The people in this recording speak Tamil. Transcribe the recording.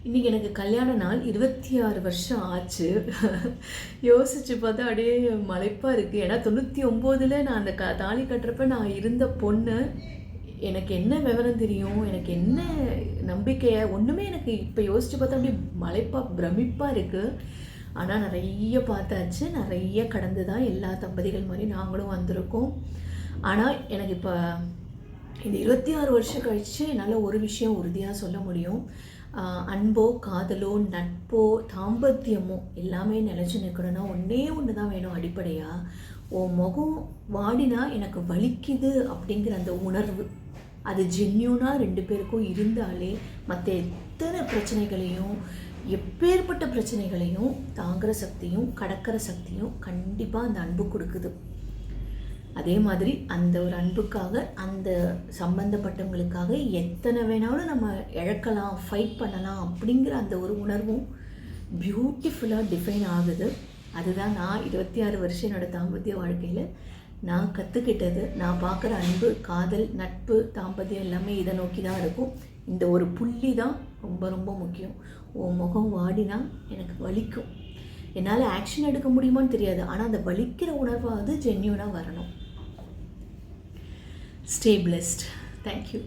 இன்றைக்கி எனக்கு கல்யாண நாள் 26 வருஷம் ஆச்சு. யோசித்து பார்த்தா அப்படியே மலைப்பாக இருக்குது. ஏன்னா 99ல் நான் அந்த தாலி கட்டுறப்ப நான் இருந்த பொண்ணு. எனக்கு என்ன விவரம் தெரியும், எனக்கு என்ன நம்பிக்கை, ஒன்றுமே எனக்கு இப்போ யோசித்து பார்த்தா அப்படியே மலைப்பாக பிரமிப்பாக இருக்குது. ஆனால் நிறைய பார்த்தாச்சு, நிறைய கடந்து தான் எல்லா தம்பதிகள் மாதிரி நாங்களும் வந்திருக்கோம். ஆனால் எனக்கு இப்போ இந்த 26 வருஷம் கழித்து என்னால் ஒரு விஷயம் உறுதியாக சொல்ல முடியும். அன்போ, காதலோ, நட்போ, தாம்பத்தியமோ எல்லாமே நிலச்சி நிற்கணும்னா ஒன்று தான் வேணும் அடிப்படையாக. உன் முகம் வாடினா எனக்கு வலிக்குது அப்படிங்கிற அந்த உணர்வு, அது ஜென்யூனாக 2 பேருக்கும் இருந்தாலே மற்ற எத்தனை பிரச்சனைகளையும், எப்பேற்பட்ட பிரச்சனைகளையும் தாங்குகிற சக்தியும் கடக்கிற சக்தியும் கண்டிப்பாக அந்த அன்பு கொடுக்குது. அதே மாதிரி அந்த ஒரு அன்புக்காக, அந்த சம்பந்தப்பட்டவங்களுக்காக எத்தனை வேணாலும் நம்ம இழக்கலாம், ஃபைட் பண்ணலாம் அப்படிங்கிற அந்த ஒரு உணர்வும் பியூட்டிஃபுல்லாக டிஃபைன் ஆகுது. அதுதான் நான் 26 வருஷம் என்னோடய தாம்பத்திய வாழ்க்கையில் நான் கற்றுக்கிட்டது. நான் பார்க்குற அன்பு, காதல், நட்பு, தாம்பத்தியம் எல்லாமே இதை நோக்கி தான் இருக்கும். இந்த ஒரு புள்ளி தான் ரொம்ப ரொம்ப முக்கியம். உன் முகம் வாடினா எனக்கு வலிக்கும். என்னால் ஆக்ஷன் எடுக்க முடியுமான்னு தெரியாது, ஆனால் அந்த வலிக்கிற உணர்வாவது ஜென்யூனாக வரணும். Stay blessed. Thank you.